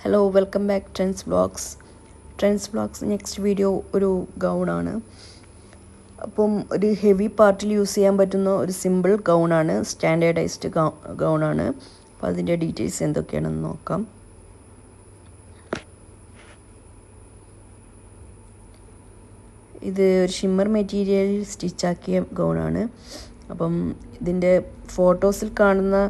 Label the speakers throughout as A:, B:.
A: Hello, welcome back Trends Vlogs. Trends Vlogs next video ഒരു ഗൗണാണ്. അപ്പം ഒരു ഹെവി പാർട്ടിൽ യൂസ് ചെയ്യാൻ പറ്റുന്ന ഒരു സിമ്പിൾ ഗൗണാണ്, സ്റ്റാൻഡേർഡൈസ്ഡ് ഗൗണാണ്. അപ്പോൾ അതിൻ്റെ ഡീറ്റെയിൽസ് എന്തൊക്കെയാണെന്ന് നോക്കാം. ഇത് ഒരു ഷിമ്മർ മെറ്റീരിയലിൽ സ്റ്റിച്ചാക്കിയ ഗൗണാണ്. അപ്പം ഇതിൻ്റെ ഫോട്ടോസിൽ കാണുന്ന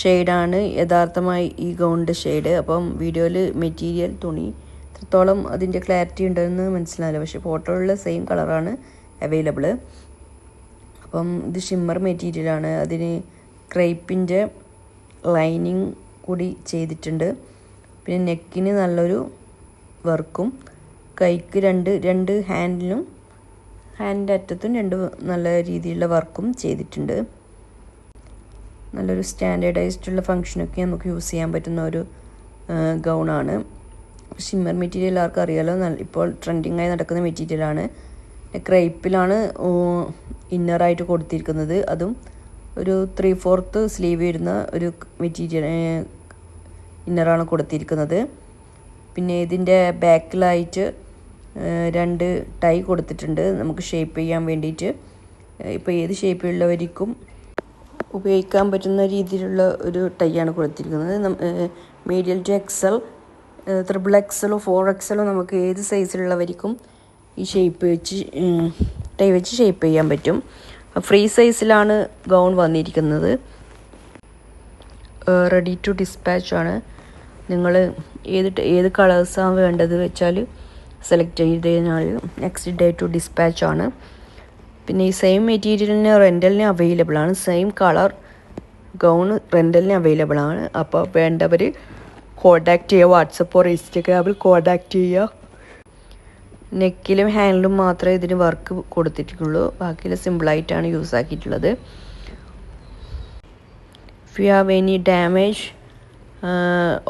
A: ഷെയ്ഡാണ് യഥാർത്ഥമായി ഈ ഗൗണിൻ്റെ ഷെയ്ഡ്. അപ്പം വീഡിയോയിൽ മെറ്റീരിയൽ തുണി എത്രത്തോളം അതിൻ്റെ ക്ലാരിറ്റി ഉണ്ടെന്ന് മനസ്സിലാവില്ല, പക്ഷേ ഫോട്ടോയിലുള്ള സെയിം കളറാണ് അവൈലബിൾ. അപ്പം ഇത് ഷിമ്മർ മെറ്റീരിയലാണ്. അതിന് ക്രേപ്പിൻ്റെ ലൈനിങ് കൂടി ചെയ്തിട്ടുണ്ട്. പിന്നെ നെക്കിന് നല്ലൊരു വർക്കും, കൈക്ക് രണ്ട് ഹാൻഡിലും ഹാൻഡിൻ്റെ അറ്റത്തും രണ്ട് നല്ല രീതിയിലുള്ള വർക്കും ചെയ്തിട്ടുണ്ട്. നല്ലൊരു സ്റ്റാൻഡേർഡൈസ്ഡുള്ള ഫങ്ഷനൊക്കെ നമുക്ക് യൂസ് ചെയ്യാൻ പറ്റുന്ന ഒരു ഗൗണാണ്. ഷിമ്മർ മെറ്റീരിയൽ എല്ലാവർക്കും അറിയാലോ, ഇപ്പോൾ ട്രെൻഡിങ്ങായി നടക്കുന്ന മെറ്റീരിയലാണ്. ക്രേപ്പിലാണ് ഇന്നറായിട്ട് കൊടുത്തിരിക്കുന്നത്. അതും ഒരു 3/4 സ്ലീവ് വരുന്ന ഒരു മെറ്റീരിയൽ ഇന്നറാണ് കൊടുത്തിരിക്കുന്നത്. പിന്നെ ഇതിൻ്റെ ബാക്കിലായിട്ട് 2 ടൈ കൊടുത്തിട്ടുണ്ട് നമുക്ക് ഷേപ്പ് ചെയ്യാൻ വേണ്ടിയിട്ട്. ഇപ്പോൾ ഏത് ഷേപ്പിലുള്ളവർക്കും ഉപയോഗിക്കാൻ പറ്റുന്ന രീതിയിലുള്ള ഒരു ടൈയാണ് കൊടുത്തിരിക്കുന്നത്. Medium to XL, XXL, 4XL നമുക്ക് ഏത് സൈസിലുള്ളവർക്കും ഈ ഷേപ്പ് വെച്ച് ടൈ വെച്ച് ഷേപ്പ് ചെയ്യാൻ പറ്റും. ഫ്രീ സൈസിലാണ് ഗൗൺ വന്നിരിക്കുന്നത്. റെഡി ടു ഡിസ്പാച്ച് ആണ്. നിങ്ങൾ ഏത് കളേഴ്സാണ് വേണ്ടത് വെച്ചാൽ സെലക്ട് ചെയ്ത് കഴിഞ്ഞാൽ നെക്സ്റ്റ് ഡേ ടു ഡിസ്പാച്ച് ആണ്. പിന്നെ ഈ സെയിം മെറ്റീരിയലിന് റെൻ്റലിന് അവൈലബിൾ ആണ്. സെയിം കളർ ഗൗൺ റെൻ്റലിന് അവൈലബിൾ ആണ്. അപ്പോൾ വേണ്ടവർ കോൺടാക്റ്റ് ചെയ്യുക, വാട്സപ്പ് ഓർ ഇൻസ്റ്റഗ്രാമിൽ കോൺടാക്റ്റ് ചെയ്യുക. നെക്കിലും ഹാൻഡിലും മാത്രമേ ഇതിന് വർക്ക് കൊടുത്തിട്ടുള്ളൂ, ബാക്കിയെല്ലാം സിമ്പിളായിട്ടാണ് യൂസ് ആക്കിയിട്ടുള്ളത്. If you have any damage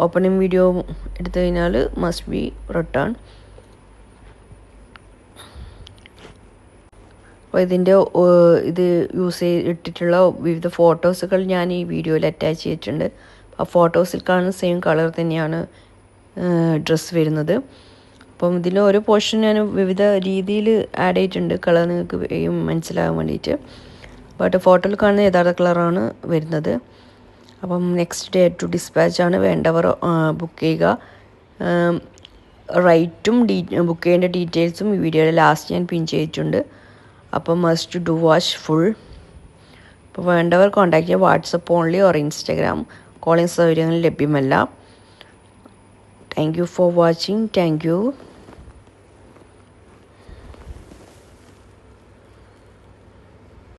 A: opening video എടുത്തു കഴിഞ്ഞാൽ മസ്റ്റ് ബി റിട്ടേൺ. അപ്പോൾ ഇത് യൂസ് ചെയ്തിട്ടുള്ള വിവിധ ഫോട്ടോസുകൾ ഞാൻ ഈ വീഡിയോയിൽ അറ്റാച്ച് ചെയ്തിട്ടുണ്ട്. ആ ഫോട്ടോസിൽ കാണുന്ന സെയിം കളർ തന്നെയാണ് ഡ്രസ്സ് വരുന്നത്. അപ്പം ഇതിൽ ഓരോ പോർഷൻ ഞാൻ വിവിധ രീതിയിൽ ആഡ് ചെയ്തിട്ടുണ്ട്, കളർ നിങ്ങൾക്ക് മനസ്സിലാകാൻ വേണ്ടിയിട്ട്. ബട്ട് ഫോട്ടോയിൽ കാണുന്ന യഥാർത്ഥ കളറാണ് വരുന്നത്. അപ്പം നെക്സ്റ്റ് ഡേ ടു ഡിസ്പാച്ച് ആണ്. വേണ്ടവർ ബുക്ക് ചെയ്യുക. റൈറ്റും ബുക്ക് ചെയ്യേണ്ട ഡീറ്റെയിൽസും ഈ വീഡിയോയുടെ ലാസ്റ്റ് ഞാൻ പിൻ ചെയ്തിട്ടുണ്ട്. അപ്പോൾ മസ്റ്റ് ഡു വാച്ച് ഫുൾ. അപ്പോൾ വേണ്ടവർ കോൺടാക്ട് ചെയ്യുക. WhatsApp only or Instagram. Calling സൗകര്യങ്ങൾ ലഭ്യമല്ല. Thank you for watching. Thank you.